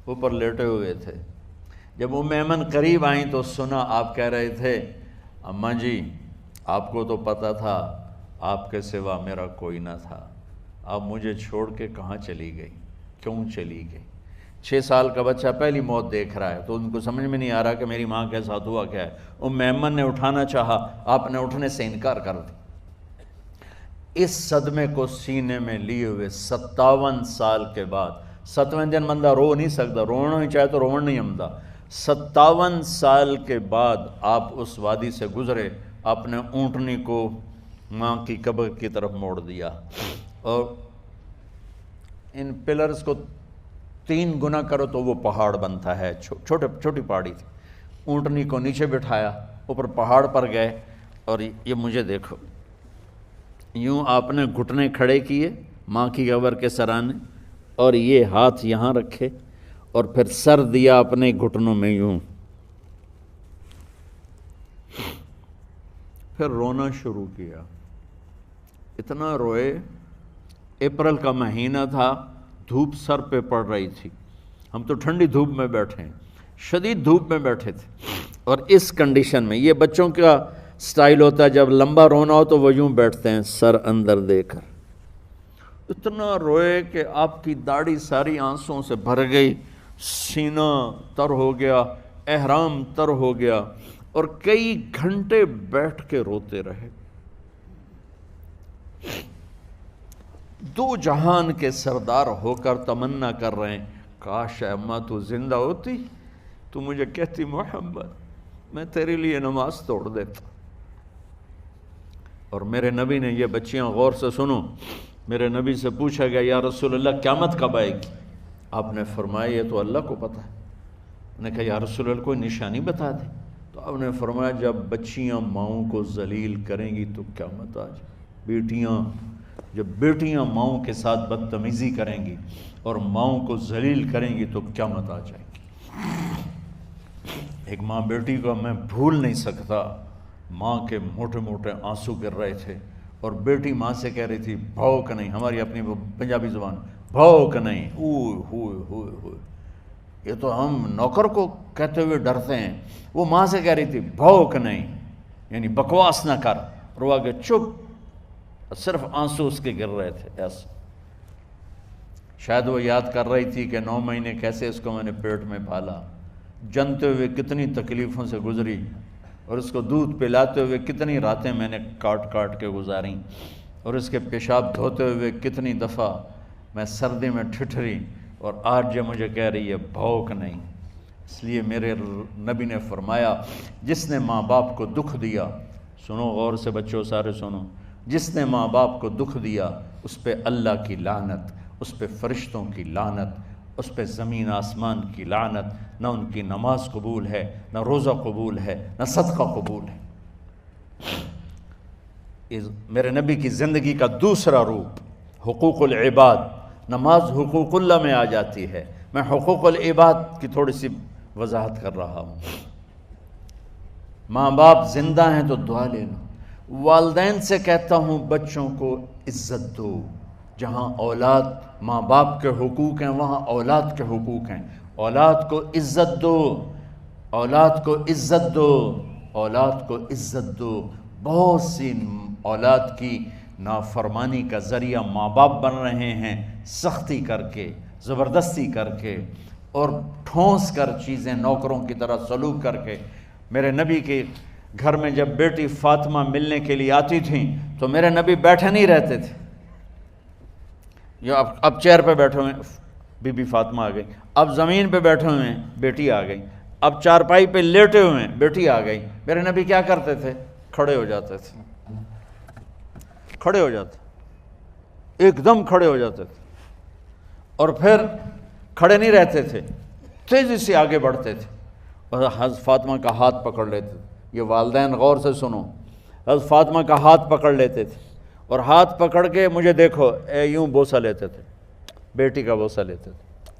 اوپر لیٹے ہوئے تھے۔ جب ام ایمن قریب آئیں تو سنا آپ کہہ رہے تھے اماں جی آپ کو تو پتہ تھا آپ کے سوا میرا کوئی نہ تھا، آپ مجھے چھوڑ کے کہاں چلی گئی، کیوں چلی گئی؟ 6 سال کا بچہ پہلی موت دیکھ رہا ہے تو ان کو سمجھ میں نہیں آ رہا کہ میری ماں کے ساتھ ہوا کیا ہے۔ ام ایمن نے اٹھانا چاہا، آپ نے اٹھنے سے انکار کر دی۔ اس صدمے کو سینے میں لیے ہوئے 57 سال کے بعد، 7ویں دن بندہ رو نہیں سکتا، رونا ہی چاہے تو رونا نہیں آمدا، 57 سال کے بعد آپ اس وادی سے گزرے، اپنے اونٹنی کو ماں کی قبر کی طرف موڑ دیا، اور ان پلرز کو 3 گنا کرو تو وہ پہاڑ بنتا ہے، چھوٹی پہاڑی تھی۔ اونٹنی کو نیچے بٹھایا، اوپر پہاڑ پر گئے، اور یہ مجھے دیکھو، یوں آپ نے گھٹنے کھڑے کیے ماں کی قبر کے سرانے، اور یہ ہاتھ یہاں رکھے، اور پھر سر دیا اپنے گھٹنوں میں یوں، پھر رونا شروع کیا۔ اتنا روئے، اپریل کا مہینہ تھا، دھوپ سر پہ پڑ رہی تھی، ہم تو ٹھنڈی دھوپ میں بیٹھے ہیں، شدید دھوپ میں بیٹھے تھے، اور اس کنڈیشن میں یہ بچوں کا سٹائل ہوتا ہے جب لمبا رونا ہو تو وہ یوں بیٹھتے ہیں سر اندر دے کر۔ اتنا روئے کہ آپ کی داڑھی ساری آنسوؤں سے بھر گئی، سینہ تر ہو گیا، احرام تر ہو گیا، اور کئی گھنٹے بیٹھ کے روتے رہے۔ 2 جہان کے سردار ہو کر تمنا کر رہے ہیں کاش اے اماں تو زندہ ہوتی، تو مجھے کہتی محمد میں تیرے لیے نماز توڑ دیتا۔ اور میرے نبی نے، یہ بچیاں غور سے سنو، میرے نبی سے پوچھا گیا یا رسول اللہ قیامت کب آئے گی؟ آپ نے فرمایا یہ تو اللہ کو پتہ ہے۔ نے کہا یا رسول اللہ کوئی نشانی بتا دیں، تو آپ نے فرمایا جب بچیاں ماؤں کو ذلیل کریں گی تو قیامت آ جائے۔ جب بیٹیاں ماؤں کے ساتھ بدتمیزی کریں گی اور ماؤں کو ذلیل کریں گی تو قیامت آ جائے گی۔ ایک ماں بیٹی کو میں بھول نہیں سکتا، ماں کے موٹے موٹے آنسو گر رہے تھے، اور بیٹی ماں سے کہہ رہی تھی بھوک نہیں، ہماری اپنی پنجابی زبان بھوک نہیں، اوہ ہوئے ہوئے ہوئے، یہ تو ہم نوکر کو کہتے ہوئے ڈرتے ہیں، وہ ماں سے کہہ رہی تھی بھوک نہیں، یعنی بکواس نہ کر، رو آگے چپ، صرف آنسو اس کے گر رہے تھے ایسا۔ شاید وہ یاد کر رہی تھی کہ 9 مہینے کیسے اس کو میں نے پیٹ میں پالا، جنتے ہوئے کتنی تکلیفوں سے گزری، اور اس کو دودھ پلاتے ہوئے کتنی راتیں میں نے کاٹ کاٹ کے گزاریں، اور اس کے پیشاب دھوتے ہوئے کتنی دفعہ میں سردی میں ٹھٹھری، اور آج یہ مجھے کہہ رہی ہے بھوک نہیں۔ اس لیے میرے نبی نے فرمایا جس نے ماں باپ کو دکھ دیا، سنو غور سے بچوں سارے سنو، جس نے ماں باپ کو دکھ دیا اس پہ اللہ کی لعنت، اس پہ فرشتوں کی لعنت، اس پہ زمین آسمان کی لعنت، نہ ان کی نماز قبول ہے، نہ روزہ قبول ہے، نہ صدقہ قبول ہے۔ میرے نبی کی زندگی کا دوسرا روپ حقوق العباد، نماز حقوق اللہ میں آ جاتی ہے، میں حقوق العباد کی تھوڑی سی وضاحت کر رہا ہوں۔ ماں باپ زندہ ہیں تو دعا لے لو۔ والدین سے کہتا ہوں بچوں کو عزت دو، جہاں اولاد ماں باپ کے حقوق ہیں وہاں اولاد کے حقوق ہیں، اولاد کو عزت دو، اولاد کو عزت دو، اولاد کو عزت دو۔ بہت سی اولاد کی نافرمانی کا ذریعہ ماں باپ بن رہے ہیں، سختی کر کے، زبردستی کر کے، اور ٹھونس کر چیزیں نوکروں کی طرح سلوک کر کے۔ میرے نبی کے گھر میں جب بیٹی فاطمہ ملنے کے لیے آتی تھیں تو میرے نبی بیٹھے نہیں رہتے تھے، یہ اب چیئر پہ بیٹھے ہوئے بی بی فاطمہ آ گئی، اب زمین پہ بیٹھے ہوئے ہیں بیٹی آ گئی، اب چارپائی پہ لیٹے ہوئے ہیں بیٹی آ گئی۔ میرے نبی کیا کرتے تھے؟ کھڑے ہو جاتے تھے، کھڑے ہو جاتے، ایک دم کھڑے ہو جاتے تھے، اور پھر کھڑے نہیں رہتے تھے، تیزی سے آگے بڑھتے تھے، اور حضرت فاطمہ کا ہاتھ پکڑ لیتے تھے۔ یہ والدین غور سے سنو، حضرت فاطمہ کا ہاتھ پکڑ لیتے تھے، اور ہاتھ پکڑ کے مجھے دیکھو یوں بوسہ لیتے تھے، بیٹی کا بوسہ لیتے تھے،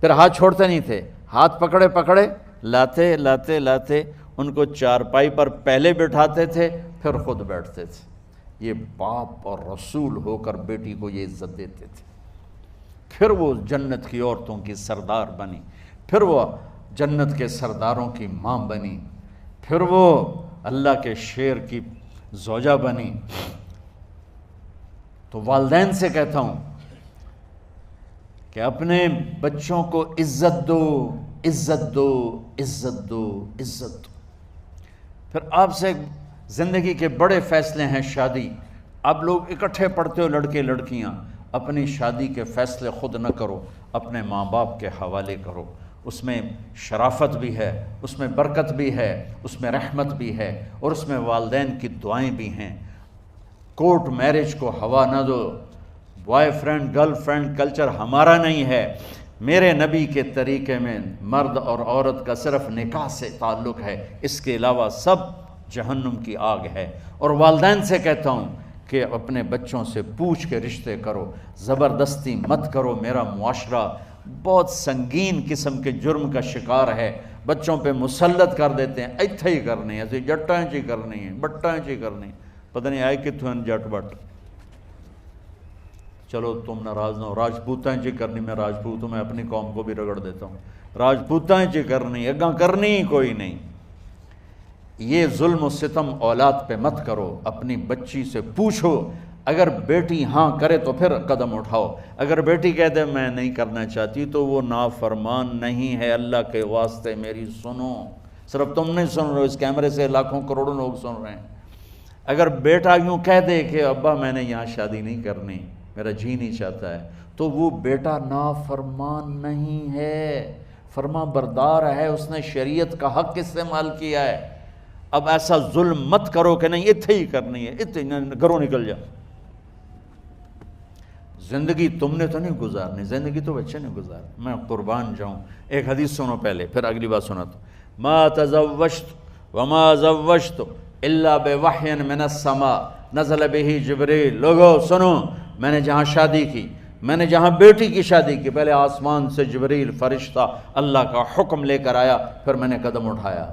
پھر ہاتھ چھوڑتے نہیں تھے، ہاتھ پکڑے پکڑے لاتے لاتے لاتے ان کو چارپائی پر پہلے بٹھاتے تھے، پھر خود بیٹھتے تھے۔ یہ باپ اور رسول ہو کر بیٹی کو یہ عزت دیتے تھے، پھر وہ جنت کی عورتوں کی سردار بنی، پھر وہ جنت کے سرداروں کی ماں بنی، پھر وہ اللہ کے شیر کی زوجہ بنی۔ تو والدین سے کہتا ہوں کہ اپنے بچوں کو عزت دو، عزت دو، عزت دو، عزت دو۔ پھر آپ سے زندگی کے بڑے فیصلے ہیں شادی۔ آپ لوگ اکٹھے پڑھتے ہو لڑکے لڑکیاں، اپنی شادی کے فیصلے خود نہ کرو، اپنے ماں باپ کے حوالے کرو۔ اس میں شرافت بھی ہے، اس میں برکت بھی ہے، اس میں رحمت بھی ہے، اور اس میں والدین کی دعائیں بھی ہیں۔ کورٹ میرج کو ہوا نہ دو۔ بوائے فرینڈ گرل فرینڈ کلچر ہمارا نہیں ہے۔ میرے نبی کے طریقے میں مرد اور عورت کا صرف نکاح سے تعلق ہے، اس کے علاوہ سب جہنم کی آگ ہے۔ اور والدین سے کہتا ہوں کہ اپنے بچوں سے پوچھ کے رشتے کرو، زبردستی مت کرو۔ میرا معاشرہ بہت سنگین قسم کے جرم کا شکار ہے، بچوں پہ مسلط کر دیتے ہیں، ایتھے ہی کرنی ہے، جٹائیں چی کرنی ہے، بٹائیں چی کرنی ہے، پتہ نہیں آئے کتوں ہیں جٹ بٹ۔ چلو تم ناراض نہ ہو، راجپوتائیں چی کرنی، میں راجپوت ہوں، میں اپنی قوم کو بھی رگڑ دیتا ہوں، راجپوتائیں چی کرنی، اگاں کرنی ہی کوئی نہیں۔ یہ ظلم و ستم اولاد پہ مت کرو، اپنی بچی سے پوچھو، اگر بیٹی ہاں کرے تو پھر قدم اٹھاؤ، اگر بیٹی کہہ دے میں نہیں کرنا چاہتی تو وہ نافرمان نہیں ہے۔ اللہ کے واسطے میری سنو، صرف تم نہیں سن رہے ہو، اس کیمرے سے لاکھوں کروڑوں لوگ سن رہے ہیں۔ اگر بیٹا یوں کہہ دے کہ ابا میں نے یہاں شادی نہیں کرنی، میرا جی نہیں چاہتا ہے، تو وہ بیٹا نافرمان نہیں ہے، فرما بردار ہے، اس نے شریعت کا حق استعمال کیا ہے۔ اب ایسا ظلم مت کرو کہ نہیں اتھے ہی کرنی ہے، اتھے گھروں نکل جا۔ زندگی تم نے تو نہیں گزارنی، زندگی تو بچے نے گزارنی۔ میں قربان جاؤں، ایک حدیث سنو پہلے، پھر اگلی بات سناتا ہوں۔ ما تزوجت وما زوجت الا بوحی من السماء نزل به جبریل۔ لوگو سنو، میں نے جہاں شادی کی، میں نے جہاں بیٹی کی شادی کی، پہلے آسمان سے جبریل فرشتہ اللہ کا حکم لے کر آیا، پھر میں نے قدم اٹھایا۔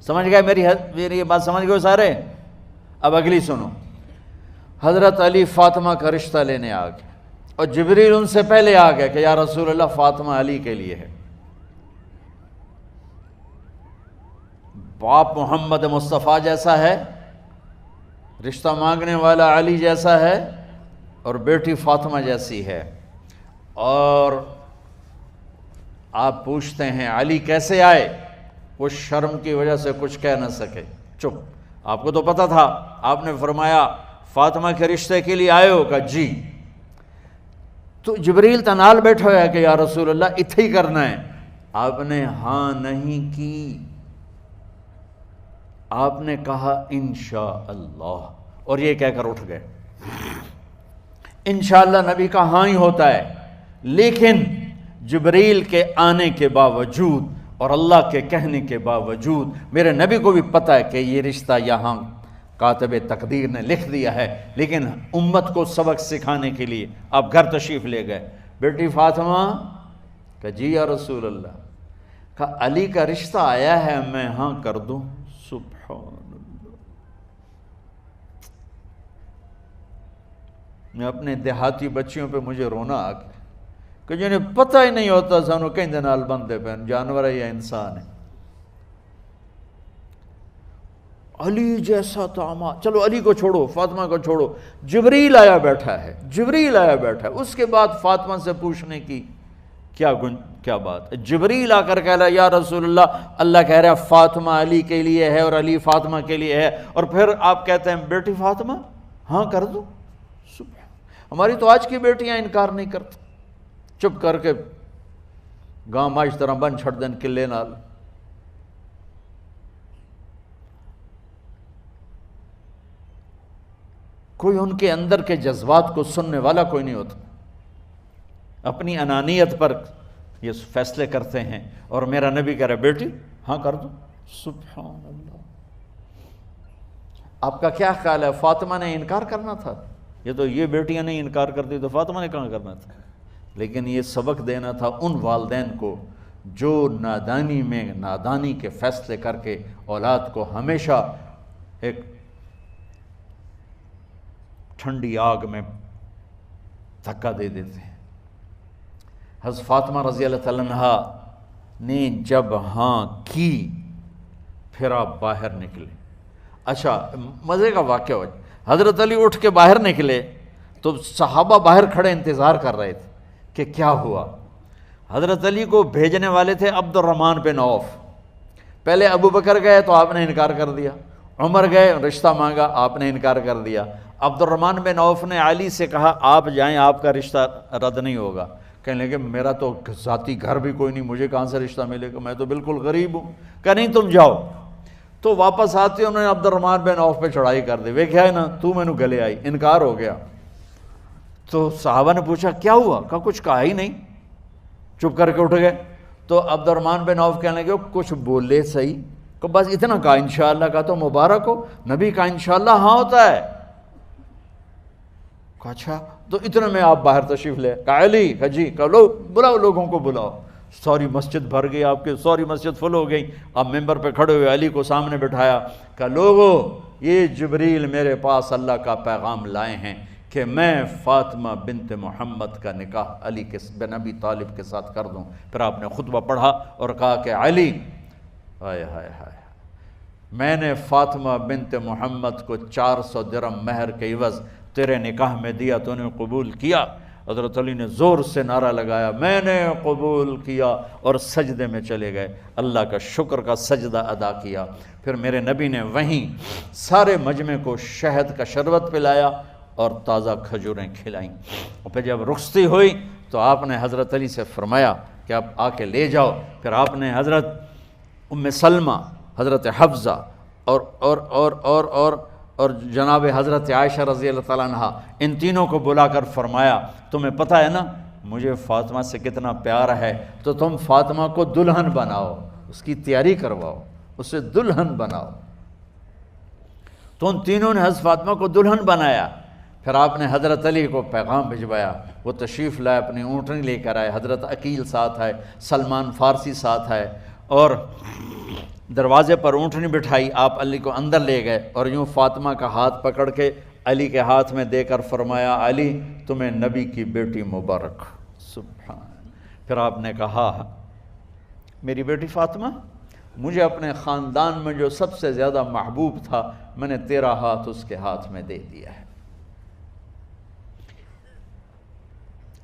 سمجھ گئے میری یہ بات؟ سمجھ گئے سارے؟ اب اگلی سنو۔ حضرت علی فاطمہ کا رشتہ لینے آ گئے، اور جبریل ان سے پہلے آ گیا کہ یا رسول اللہ فاطمہ علی کے لیے ہے۔ باپ محمد مصطفیٰ جیسا ہے، رشتہ مانگنے والا علی جیسا ہے، اور بیٹی فاطمہ جیسی ہے۔ اور آپ پوچھتے ہیں علی کیسے آئے؟ وہ شرم کی وجہ سے کچھ کہہ نہ سکے، چپ۔ آپ کو تو پتہ تھا، آپ نے فرمایا فاطمہ کے رشتے کے لیے آئے ہو؟ کہا جی۔ تو جبریل تنال بیٹھا ہوا ہے کہ یا رسول اللہ اتھے ہی کرنا ہے۔ آپ نے ہاں نہیں کی، آپ نے کہا انشاءاللہ، اور یہ کہہ کر اٹھ گئے۔ انشاءاللہ نبی کا ہاں ہی ہوتا ہے، لیکن جبریل کے آنے کے باوجود اور اللہ کے کہنے کے باوجود میرے نبی کو بھی پتہ ہے کہ یہ رشتہ یہاں کاتب تقدیر نے لکھ دیا ہے، لیکن امت کو سبق سکھانے کے لیے آپ گھر تشریف لے گئے۔ بیٹی فاطمہ کہ جی یا رسول اللہ، کہا علی کا رشتہ آیا ہے، میں ہاں کر دوں؟ سبحان اللہ۔ میں اپنے دیہاتی بچیوں پہ مجھے رونا آ گیا کہ جنہیں پتہ ہی نہیں ہوتا سانو کہیں دے نال بندے پہ جانور ہے یا انسان ہے۔ علی جیسا داماد، چلو علی کو چھوڑو، فاطمہ کو چھوڑو، جبریل آیا بیٹھا ہے، جبریل آیا بیٹھا ہے۔ اس کے بعد فاطمہ سے پوچھنے کی کیا بات ہے؟ جبریل آ کر کہہ رہا یا رسول اللہ، اللہ کہہ رہا ہے فاطمہ علی کے لیے ہے اور علی فاطمہ کے لیے ہے، اور پھر آپ کہتے ہیں بیٹی فاطمہ ہاں کر دو۔ ہماری تو آج کی بیٹیاں انکار نہیں کرتی، چپ کر کے گاں ماش طرح بن چھڑ دین کلے نال۔ کوئی ان کے اندر کے جذبات کو سننے والا کوئی نہیں ہوتا، اپنی انانیت پر یہ فیصلے کرتے ہیں، اور میرا نبی کہہ رہا ہے بیٹی ہاں کر دو۔ سبحان اللہ۔ آپ کا کیا خیال ہے فاطمہ نے انکار کرنا تھا؟ یہ تو یہ بیٹیاں نہیں انکار کرتی تو فاطمہ نے کہاں کرنا تھا؟ لیکن یہ سبق دینا تھا ان والدین کو جو نادانی میں نادانی کے فیصلے کر کے اولاد کو ہمیشہ ایک ٹھنڈی آگ میں دھکا دے دیتے ہیں۔ حضرت فاطمہ رضی اللہ تعالیٰ عنہا نے جب ہاں کی پھر آپ باہر نکلے۔ اچھا مزے کا واقعہ ہو، حضرت علی اٹھ کے باہر نکلے تو صحابہ باہر کھڑے انتظار کر رہے تھے کہ کیا ہوا۔ حضرت علی کو بھیجنے والے تھے عبد الرحمن بن عوف۔ پہلے ابو بکر گئے تو آپ نے انکار کر دیا، عمر گئے رشتہ مانگا، آپ نے انکار کر دیا۔ عبد الرحمن بن عوف نے علی سے کہا آپ جائیں، آپ کا رشتہ رد نہیں ہوگا۔ کہنے لگے میرا تو ذاتی گھر بھی کوئی نہیں، مجھے کہاں سے رشتہ ملے گا، میں تو بالکل غریب ہوں۔ کہا نہیں تم جاؤ۔ تو واپس آتے انہوں نے عبد الرحمن بن عوف پہ چڑھائی کر دی، وہ کیا ہے نا تو میں نو گلے آئی، انکار ہو گیا۔ تو صحابہ نے پوچھا کیا ہوا؟ کہا کچھ کہا ہی نہیں، چپ کر کے اٹھ گئے۔ تو عبد الرحمن بن عوف کہنے لگے کچھ بولے صحیح، کہ بس اتنا کہا انشاءاللہ، کہا تو مبارک ہو، نبی کا انشاءاللہ ہاں ہوتا ہے۔ کہا اچھا تو اتنے میں آپ باہر تشریف لے۔ کہا علی، کہا جی، کہا لو بلاؤ، لوگوں کو بلاؤ۔ ساری مسجد بھر گئی، آپ کی ساری مسجد فل ہو گئی۔ آپ ممبر پہ کھڑے ہوئے علی کو سامنے بٹھایا، کہا لوگو یہ جبریل میرے پاس اللہ کا پیغام لائے ہیں کہ میں فاطمہ بنت محمد کا نکاح علی بن ابی طالب کے ساتھ کر دوں۔ پھر آپ نے خطبہ پڑھا اور کہا کہ علی، ہائے ہائے ہائے، میں نے فاطمہ بنت محمد کو 400 درہم مہر کے عوض تیرے نکاح میں دیا، تو نے قبول کیا؟ حضرت علی نے زور سے نعرہ لگایا میں نے قبول کیا، اور سجدے میں چلے گئے، اللہ کا شکر کا سجدہ ادا کیا۔ پھر میرے نبی نے وہیں سارے مجمع کو شہد کا شربت پلایا اور تازہ کھجوریں کھلائیں۔ اور پھر جب رخصتی ہوئی تو آپ نے حضرت علی سے فرمایا کہ آپ آ کے لے جاؤ۔ پھر آپ نے حضرت ام سلمہ، حضرت حفصہ اور جناب حضرت عائشہ رضی اللہ تعالیٰ عنہ، ان تینوں کو بلا کر فرمایا تمہیں پتہ ہے نا مجھے فاطمہ سے کتنا پیار ہے، تو تم فاطمہ کو دلہن بناؤ، اس کی تیاری کرواؤ، اسے دلہن بناؤ۔ تو ان تینوں نے حضرت فاطمہ کو دلہن بنایا۔ پھر آپ نے حضرت علی کو پیغام بھجوایا، وہ تشریف لائے، اپنی اونٹنی لے کر آئے، حضرت عقیل ساتھ ہے، سلمان فارسی ساتھ ہے، اور دروازے پر اونٹنی بٹھائی، آپ علی کو اندر لے گئے اور یوں فاطمہ کا ہاتھ پکڑ کے علی کے ہاتھ میں دے کر فرمایا علی تمہیں نبی کی بیٹی مبارک۔ سبحان۔ پھر آپ نے کہا میری بیٹی فاطمہ، مجھے اپنے خاندان میں جو سب سے زیادہ محبوب تھا میں نے تیرا ہاتھ اس کے ہاتھ میں دے دیا ہے۔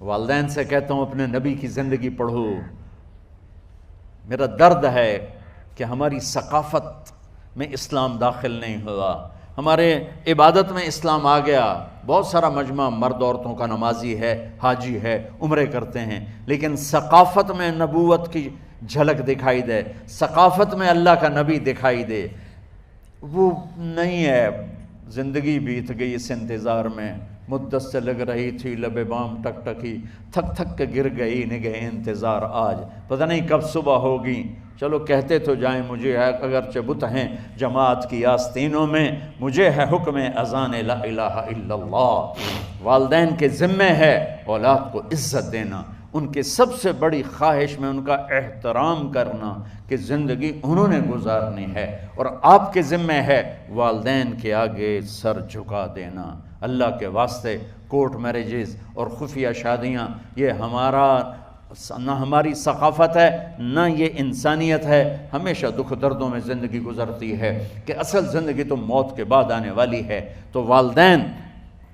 والدین سے کہتا ہوں اپنے نبی کی زندگی پڑھو۔ میرا درد ہے کہ ہماری ثقافت میں اسلام داخل نہیں ہوا، ہمارے عبادت میں اسلام آ گیا، بہت سارا مجمع مرد عورتوں کا نمازی ہے، حاجی ہے، عمرے کرتے ہیں، لیکن ثقافت میں نبوت کی جھلک دکھائی دے، ثقافت میں اللہ کا نبی دکھائی دے، وہ نہیں ہے۔ زندگی بیت گئی اس انتظار میں، مدت سے لگ رہی تھی لب بام ٹک ٹکی، تھک تھک کے گر گئی نگہ انتظار آج، پتہ نہیں کب صبح ہوگی۔ چلو کہتے تو جائیں مجھے ہے اگرچہ بت ہیں جماعت کی آستینوں میں، مجھے ہے حکم اذان لا الہ الا اللہ۔ والدین کے ذمہ ہے اولاد کو عزت دینا، ان کے سب سے بڑی خواہش میں ان کا احترام کرنا کہ زندگی انہوں نے گزارنی ہے، اور آپ کے ذمہ ہے والدین کے آگے سر جھکا دینا۔ اللہ کے واسطے کورٹ میرجز اور خفیہ شادیاں یہ نہ ہماری ثقافت ہے نہ یہ انسانیت ہے، ہمیشہ دکھ دردوں میں زندگی گزرتی ہے کہ اصل زندگی تو موت کے بعد آنے والی ہے۔ تو والدین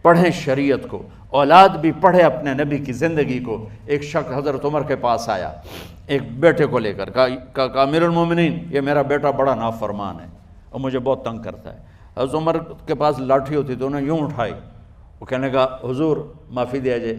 پڑھیں شریعت کو، اولاد بھی پڑھے اپنے نبی کی زندگی کو۔ ایک شخص حضرت عمر کے پاس آیا ایک بیٹے کو لے کر، کہا امیر المومنین یہ میرا بیٹا بڑا نافرمان ہے اور مجھے بہت تنگ کرتا ہے۔ حضرت عمر کے پاس لاٹھی ہوتی تو انہیں یوں اٹھائی، وہ کہنے لگا حضور معافی دیا جائے،